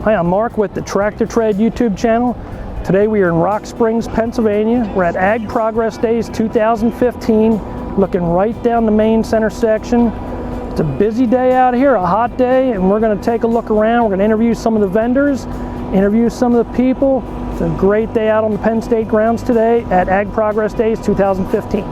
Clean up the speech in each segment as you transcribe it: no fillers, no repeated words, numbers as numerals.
Hi, I'm Mark with the Tractor Trade YouTube channel. Today we are in Rock Springs, Pennsylvania. We're at Ag Progress Days 2015, looking right down the main center section. It's a busy day out here, a hot day, and we're going to take a look around. We're going to interview some of the vendors, interview some of the people. It's a great day out on the Penn State grounds today at Ag Progress Days 2015.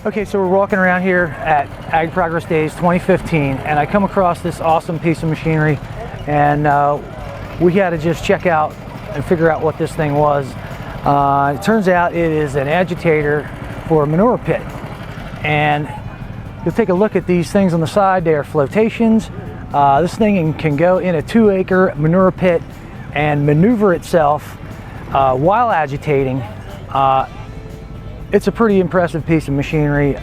Okay, so we're walking around here at Ag Progress Days 2015, and I come across this awesome piece of machinery, and we had to just check out and figure out what this thing was. It turns out it is an agitator for a manure pit, and you'll take a look at these things on the side. They are flotations. This thing can go in a 2-acre manure pit and maneuver itself while agitating. It's a pretty impressive piece of machinery.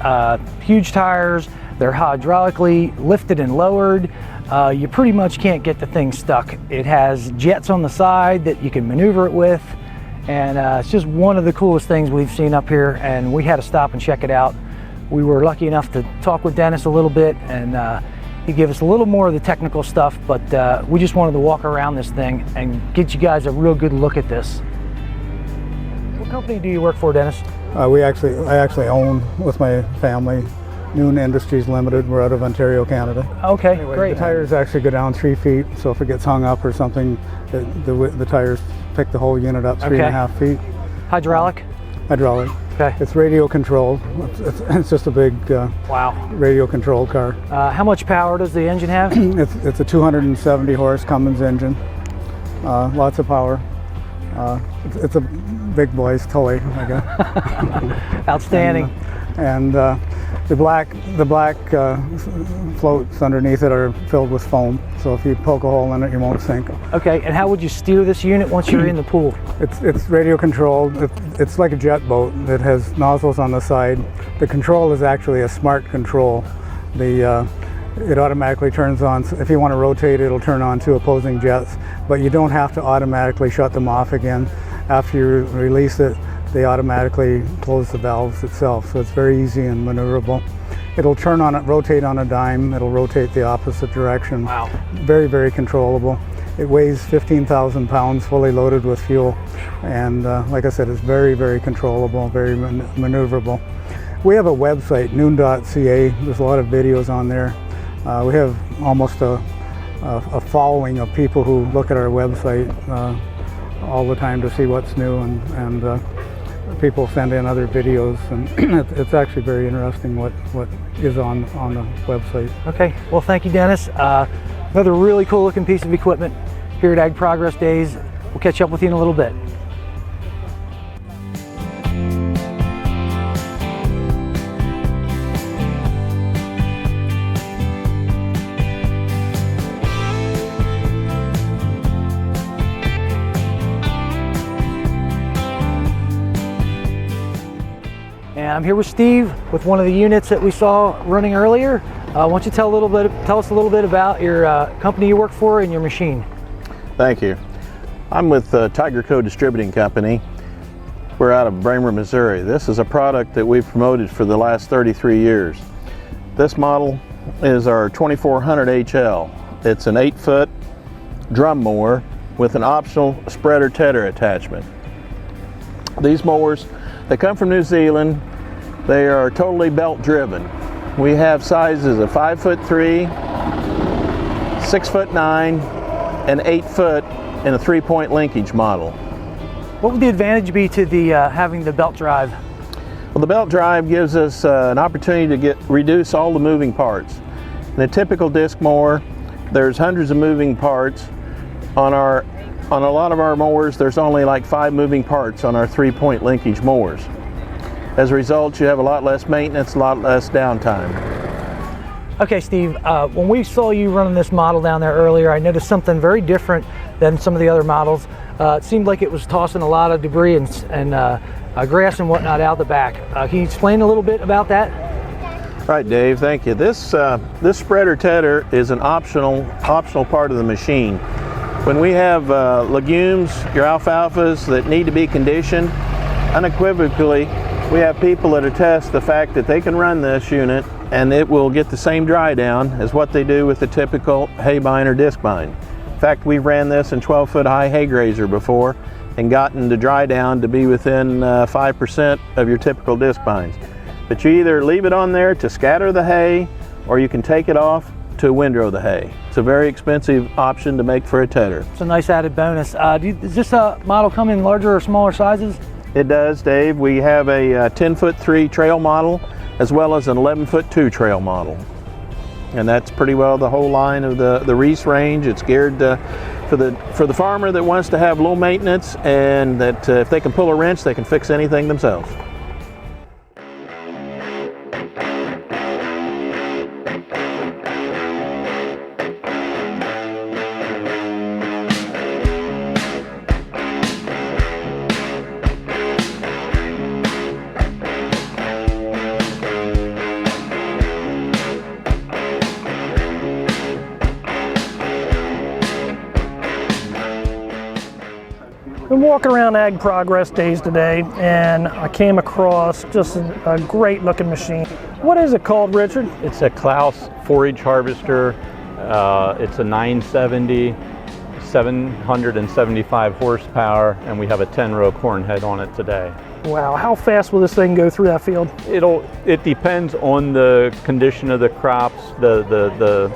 Huge tires, they're hydraulically lifted and lowered. You pretty much can't get the thing stuck. It has jets on the side that you can maneuver it with, and it's just one of the coolest things we've seen up here, and we had to stop and check it out. We were lucky enough to talk with Dennis a little bit, and he gave us a little more of the technical stuff, but we just wanted to walk around this thing and get you guys a real good look at this. What company do you work for, Dennis? I actually own, with my family, Noon Industries Limited. We're out of Ontario, Canada. Okay, anyway, great. The tires actually go down 3 feet, so if it gets hung up or something, the tires pick the whole unit up 3.5 feet. Hydraulic? Hydraulic. Okay. It's radio controlled. It's just a big wow. Radio controlled car. How much power does the engine have? It's a 270 horse Cummins engine. Lots of power. It's a big boy's toy, I guess. Outstanding. And the black floats underneath it are filled with foam, so if you poke a hole in it, you won't sink. Okay, and how would you steer this unit once you're in the pool? It's radio controlled. It's like a jet boat. It has nozzles on the side. The control is actually a smart control. It automatically turns on. If you want to rotate, it'll turn on 2 opposing jets, but you don't have to automatically shut them off again. After you release it, they automatically close the valves itself, so it's very easy and maneuverable. It'll turn on it, rotate on a dime. It'll rotate the opposite direction. Wow. Very, very controllable. It weighs 15,000 pounds, fully loaded with fuel, and like I said, it's very, very controllable, very maneuverable. We have a website, noon.ca. There's a lot of videos on there. We have almost a following of people who look at our website all the time to see what's new, and people send in other videos, and it's actually very interesting what is on the website. Okay, well, thank you, Dennis. Another really cool looking piece of equipment here at Ag Progress Days. We'll catch up with you in a little bit. And I'm here with Steve with one of the units that we saw running earlier. Why don't you tell us a little bit about your company you work for and your machine. Thank you. I'm with Tiger Co. Distributing Company. We're out of Bramer, Missouri. This is a product that we've promoted for the last 33 years. This model is our 2400 HL. It's an 8-foot drum mower with an optional spreader tedder attachment. These mowers, they come from New Zealand. They are totally belt driven. We have sizes of 5'3", 6'9", and 8 foot in a 3-point linkage model. What would the advantage be to the having the belt drive? Well, the belt drive gives us an opportunity to reduce all the moving parts. In a typical disc mower, there's hundreds of moving parts. On a lot of our mowers, there's only like 5 moving parts on our 3-point linkage mowers. As a result, you have a lot less maintenance, a lot less downtime. Okay, Steve, when we saw you running this model down there earlier, I noticed something very different than some of the other models. It seemed like it was tossing a lot of debris and grass and whatnot out the back. Can you explain a little bit about that? Right, Dave, thank you. This spreader tedder is an optional part of the machine. When we have legumes, your alfalfas that need to be conditioned, unequivocally, we have people that attest the fact that they can run this unit and it will get the same dry down as what they do with the typical hay bind or disc bind. In fact, we ran this in 12-foot high hay grazer before and gotten the dry down to be within 5% of your typical disc binds. But you either leave it on there to scatter the hay, or you can take it off to windrow the hay. It's a very expensive option to make for a tedder. It's a nice added bonus. Does this model come in larger or smaller sizes? It does, Dave. We have a 10'3" trail model as well as an 11'2" trail model. And that's pretty well the whole line of the Reese range. It's geared for the farmer that wants to have low maintenance and that if they can pull a wrench, they can fix anything themselves. Been walking around Ag Progress Days today, and I came across just a great looking machine. What is it called, Richard? It's a Claas forage harvester. It's a 970, 775 horsepower, and we have a 10-row corn head on it today. Wow, how fast will this thing go through that field? It depends on the condition of the crops, the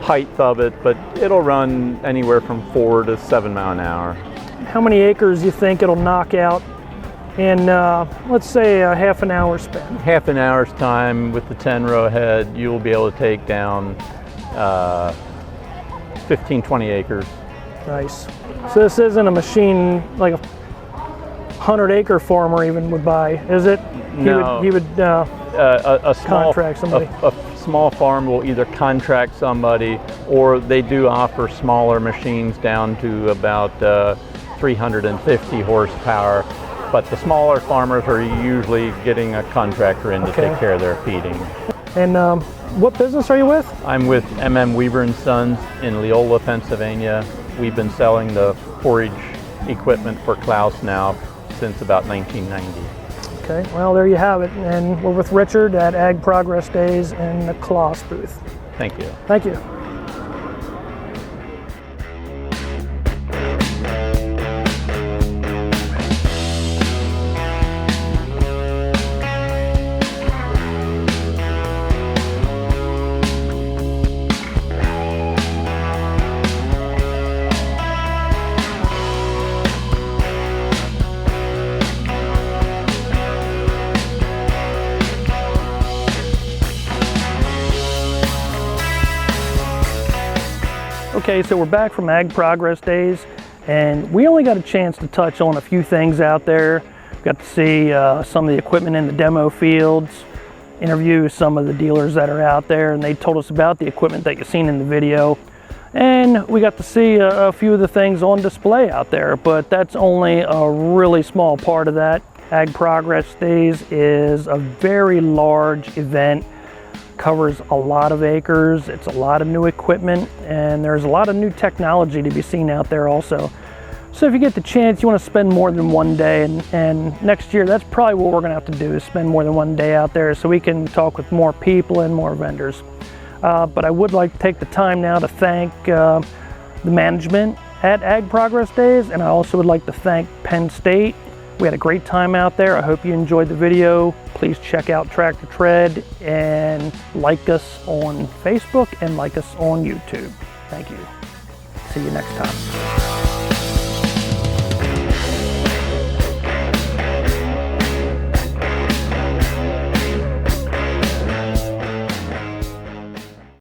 height of it, but it'll run anywhere from 4 to 7 miles an hour. How many acres do you think it'll knock out in, let's say, a half an hour span? Half an hour's time with the 10-row head, you'll be able to take down 15, 20 acres. Nice. So this isn't a machine like a 100-acre farmer even would buy, is it? No. He would a small, contract somebody. A small farm will either contract somebody, or they do offer smaller machines down to about 350 horsepower, but the smaller farmers are usually getting a contractor in to take care of their feeding. And what business are you with? I'm with Weaver & Sons in Leola, Pennsylvania. We've been selling the forage equipment for Claas now since about 1990. Okay, well there you have it, and we're with Richard at Ag Progress Days in the Claas booth. Thank you. Thank you. Okay, so we're back from Ag Progress Days, and we only got a chance to touch on a few things out there. Got to see some of the equipment in the demo fields, interview some of the dealers that are out there, and they told us about the equipment that you've seen in the video. And we got to see a few of the things on display out there, but that's only a really small part of that. Ag Progress Days is a very large event, covers a lot of acres, it's a lot of new equipment, and there's a lot of new technology to be seen out there also. So if you get the chance, you want to spend more than one day, and next year, that's probably what we're going to have to do, is spend more than one day out there so we can talk with more people and more vendors. But I would like to take the time now to thank the management at Ag Progress Days, and I also would like to thank Penn State. We had a great time out there. I hope you enjoyed the video. Please check out Tractor Tread and like us on Facebook and like us on YouTube. Thank you. See you next time.